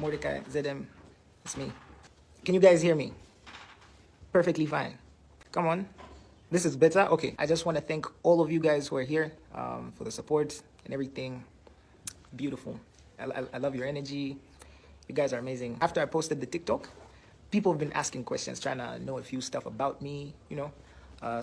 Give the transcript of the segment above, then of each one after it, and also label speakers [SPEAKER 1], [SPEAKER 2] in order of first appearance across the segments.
[SPEAKER 1] Mordecaii, ZM, it's me. Can you guys hear me? Perfectly fine. Come on. This is better? Okay. I just want to thank all of you guys who are here for the support and everything. Beautiful. I love your energy. You guys are amazing. After I posted the TikTok, people have been asking questions, trying to know a few stuff about me, you know. I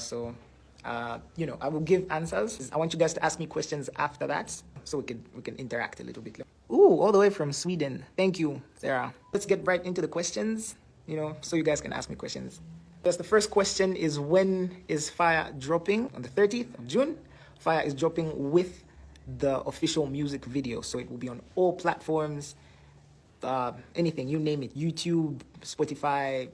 [SPEAKER 1] will give answers. I want you guys to ask me questions after that so we can interact a little bit. Ooh, all the way from Sweden. Thank you, Sarah. Let's get right into the questions, you know, so you guys can ask me questions. Yes, the first question is, when is Fire dropping? On the 30th of June, Fire is dropping with the official music video. So it will be on all platforms, anything, you name it, YouTube, Spotify,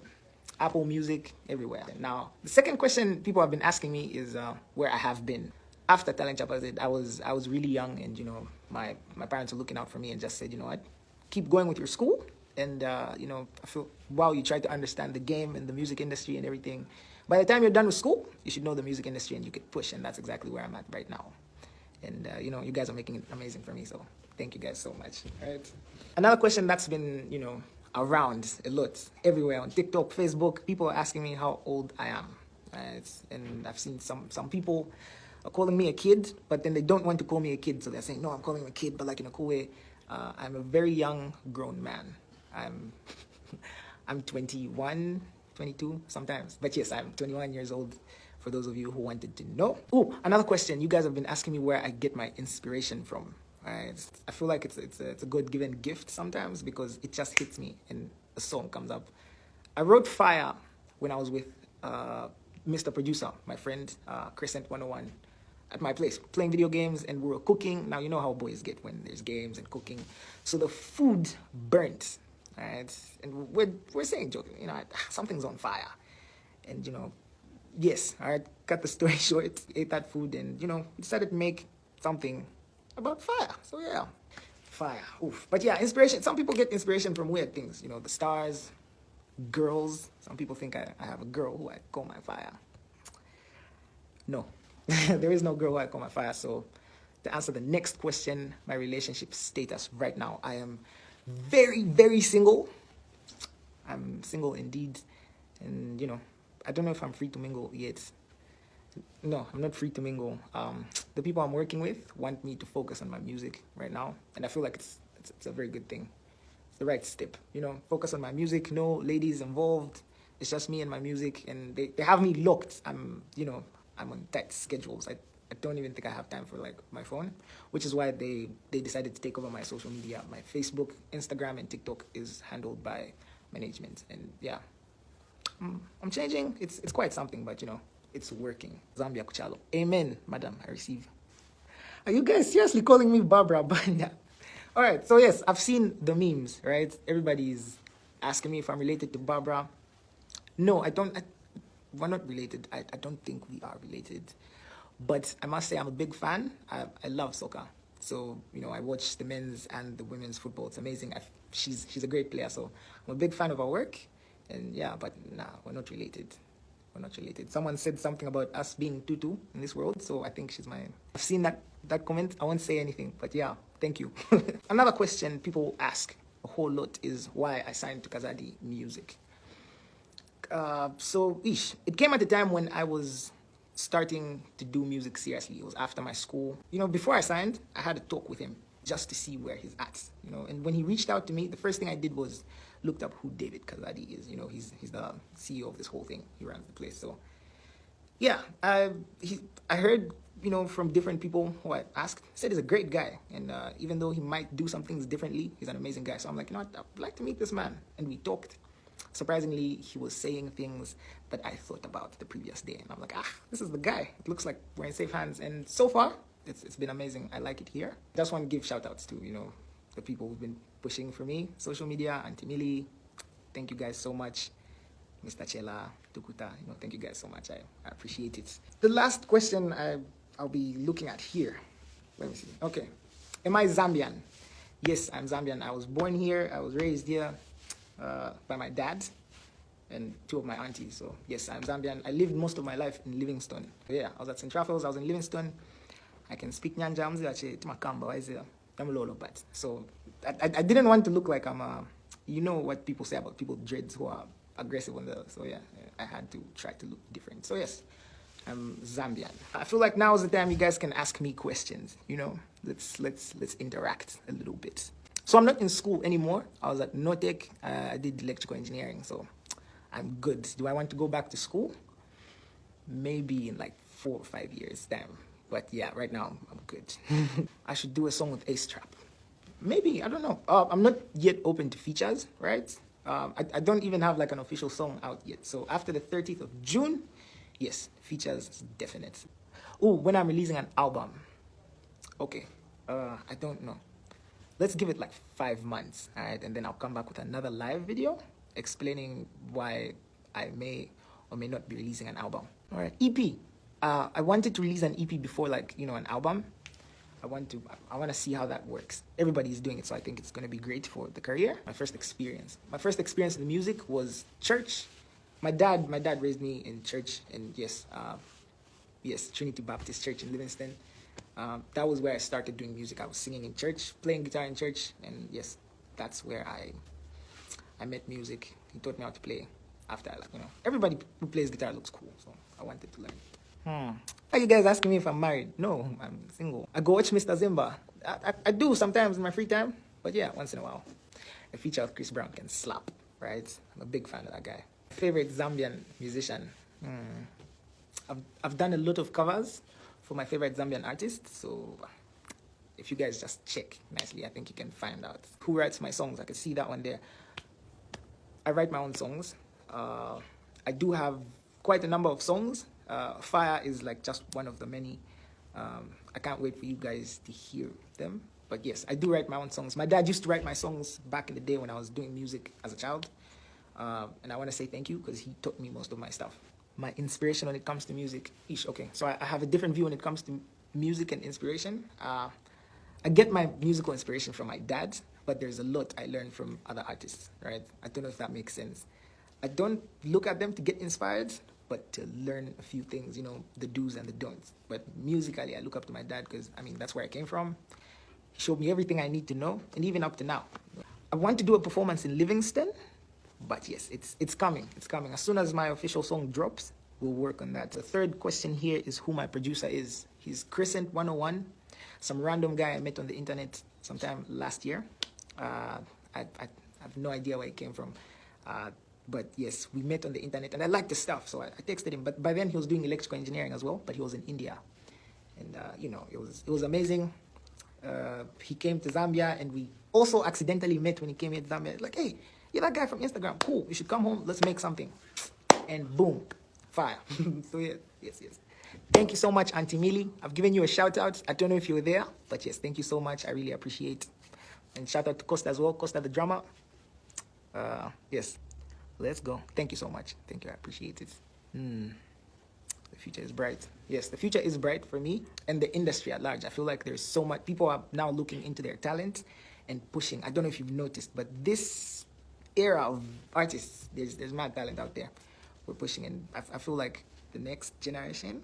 [SPEAKER 1] Apple Music, everywhere. Now, the second question people have been asking me is where I have been. After Talent Chapel, I was really young, and, you know, my parents were looking out for me and just said, you know what, keep going with your school. And, you know, I feel while you try to understand the game and the music industry and everything, by the time you're done with school, you should know the music industry and you could push. And that's exactly where I'm at right now. And, you know, you guys are making it amazing for me. So thank you guys so much. All right. Another question that's been, you know, around a lot, everywhere, on TikTok, Facebook, people are asking me how old I am. Right? And I've seen some people are calling me a kid, but then they don't want to call me a kid. So they're saying, no, I'm calling him a kid, but like in a cool way. I'm a very young grown man. I'm 21, 22 sometimes. But yes, I'm 21 years old, for those of you who wanted to know. Oh, another question. You guys have been asking me where I get my inspiration from. Right? I feel like it's a God-given gift sometimes, because it just hits me and a song comes up. I wrote Fire when I was with Mr. Producer, my friend, Crescent 101, at my place, playing video games, and we were cooking. Now, you know how boys get when there's games and cooking. So the food burnt. Right? And we're saying, joking, you know, something's on fire. And, you know, yes, all right, cut the story short, ate that food, and, you know, decided to make something about fire. So yeah, fire. Oof. But yeah, inspiration. Some people get inspiration from weird things, you know, the stars, girls. Some people think I have a girl who I call my fire. No, there is no girl who I call my fire. So to answer the next question, my relationship status right now, I am very, very single. I'm single indeed. And, you know, I don't know if I'm free to mingle yet. No, I'm not free to mingle. The people I'm working with want me to focus on my music right now. And I feel like it's a very good thing. It's the right step. You know, focus on my music, no ladies involved. It's just me and my music. And they have me locked. I'm on tight schedules. I don't even think I have time for like my phone, which is why they decided to take over my social media. My Facebook, Instagram, and TikTok is handled by management. And yeah, I'm changing. It's quite something, but you know, it's working. Zambia Kuchalo. Amen, madam, I receive. Are you guys seriously calling me Barbara Banya? All right, so yes, I've seen the memes, right? Everybody's asking me if I'm related to Barbara. No, we're not related. I don't think we are related. But I must say I'm a big fan. I love soccer. So, you know, I watch the men's and the women's football. It's amazing. She's a great player. So I'm a big fan of her work. And yeah, but nah, we're not related. We're not related. Someone said something about us being tutu in this world. So I think she's mine. I've seen that comment. I won't say anything. But yeah, thank you. Another question people ask a whole lot is why I signed to Kazadi Music. It came at a time when I was starting to do music seriously. It was after my school. You know, before I signed, I had a talk with him just to see where he's at. You know, and when he reached out to me, the first thing I did was looked up who David Kazadi is. You know, he's the CEO of this whole thing. He runs the place. So yeah, I heard, you know, from different people who I asked, said he's a great guy. And even though he might do some things differently, he's an amazing guy. So I'm like, you know what, I'd like to meet this man. And we talked. Surprisingly, he was saying things that I thought about the previous day. And I'm like, this is the guy. It looks like we're in safe hands. And so far, it's been amazing. I like it here. Just want to give shout outs to, you know, the people who've been pushing for me. Social media, Auntie Millie. Thank you guys so much. Mr. Chela, Tukuta, you know, thank you guys so much. I appreciate it. The last question I'll be looking at here. Let me see. Okay. Am I Zambian? Yes, I'm Zambian. I was born here. I was raised here. By my dad and two of my aunties. So yes, I'm Zambian. I lived most of my life in Livingstone. Yeah, I was at St. Raphael's, I was in Livingstone. I can speak Nyanja, but so I didn't want to look like I'm you know what people say about people with dreads who are aggressive on the, so yeah, I had to try to look different. So yes, I'm Zambian. I feel like now is the time you guys can ask me questions, you know. Let's interact a little bit. So I'm not in school anymore. I was at Mordecaii. I did electrical engineering, so I'm good. Do I want to go back to school? Maybe in like 4 or 5 years, damn. But yeah, right now I'm good. I should do a song with Ace Trap. Maybe, I don't know. I'm not yet open to features, right? I don't even have like an official song out yet. So after the 30th of June, yes, features is definite. Oh, when I'm releasing an album. Okay, I don't know. Let's give it like 5 months, all right? And then I'll come back with another live video explaining why I may or may not be releasing an album. All right, EP. I wanted to release an EP before, like, you know, an album. I want to see how that works. Everybody's doing it, so I think it's going to be great for the career. My first experience in music was church. My dad raised me in church, and yes, Trinity Baptist Church in Livingston. That was where I started doing music. I was singing in church, playing guitar in church, and yes, that's where I met music. He taught me how to play. After, like, you know, everybody who plays guitar looks cool, so I wanted to learn. Are you guys asking me if I'm married? No, I'm single. I go watch Mr. Zimba. I do sometimes in my free time, but yeah, once in a while. A feature of Chris Brown can slap, right? I'm a big fan of that guy. Favorite Zambian musician? I've done a lot of covers for my favorite Zambian artists, so if you guys just check nicely, I think you can find out who writes my songs. I can see that one there. I write my own songs. I do have quite a number of songs. Fire is like just one of the many. I can't wait for you guys to hear them. But yes, I do write my own songs. My dad used to write my songs back in the day when I was doing music as a child. And I want to say thank you because he taught me most of my stuff. My inspiration when it comes to music. Okay, so I have a different view when it comes to music and inspiration. I get my musical inspiration from my dad, but there's a lot I learned from other artists, right? I don't know if that makes sense. I don't look at them to get inspired, but to learn a few things, you know, the do's and the don'ts. But musically, I look up to my dad because, I mean, that's where I came from. He showed me everything I need to know, and even up to now. I want to do a performance in Livingston, but yes, it's coming. It's coming. As soon as my official song drops, we'll work on that. The third question here is who my producer is. He's Crescent 101, some random guy I met on the internet sometime last year. I have no idea where he came from. But yes, we met on the internet, and I liked the stuff, so I texted him. But by then, he was doing electrical engineering as well, but he was in India. And, you know, it was amazing. He came to Zambia, and we also accidentally met when he came here to Zambia. Like, hey, you're that guy from Instagram. Cool, you should come home. Let's make something. And boom, fire. So, yeah, yes. Thank you so much, Auntie Millie. I've given you a shout-out. I don't know if you were there, but yes, thank you so much. I really appreciate it. And shout-out to Costa as well, Costa the drummer. Yes. Let's go. Thank you so much. Thank you. I appreciate it. The future is bright. Yes, the future is bright for me and the industry at large. I feel like there's so much. People are now looking into their talent and pushing. I don't know if you've noticed, but this era of artists, there's mad talent out there. We're pushing, and I feel like the next generation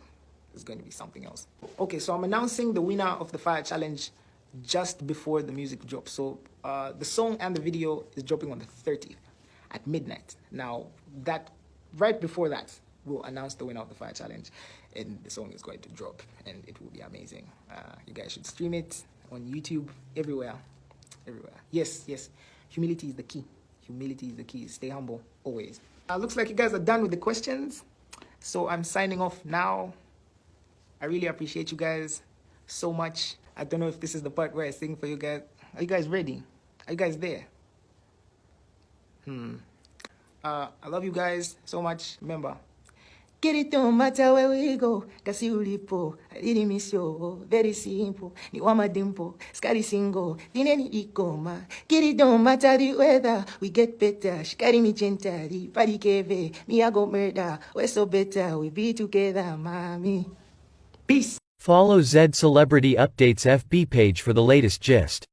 [SPEAKER 1] is going to be something else. Okay, so I'm announcing the winner of the Fire Challenge just before the music drops. So the song and the video is dropping on the 30th. At midnight. Now, right before that, we'll announce the winner of the Fire Challenge, and the song is going to drop, and it will be amazing. You guys should stream it on YouTube, everywhere. Yes. Humility is the key. Humility is the key. Stay humble, always. Looks like you guys are done with the questions, so I'm signing off now. I really appreciate you guys so much. I don't know if this is the part where I sing for you guys. Are you guys ready? Are you guys there? I love you guys so much. Remember, get it don't matter where we go. Kasi ulipo, I didn't miss you. Very simple. Ni wama dimpo, skari single. Dineni ikoma. Get it don't matter the weather. We get better. Shikari mi gentari. Pari keve. Me I go murder. We're so better. We be together, mommy. Peace.
[SPEAKER 2] Follow Z Celebrity Updates FB page for the latest gist.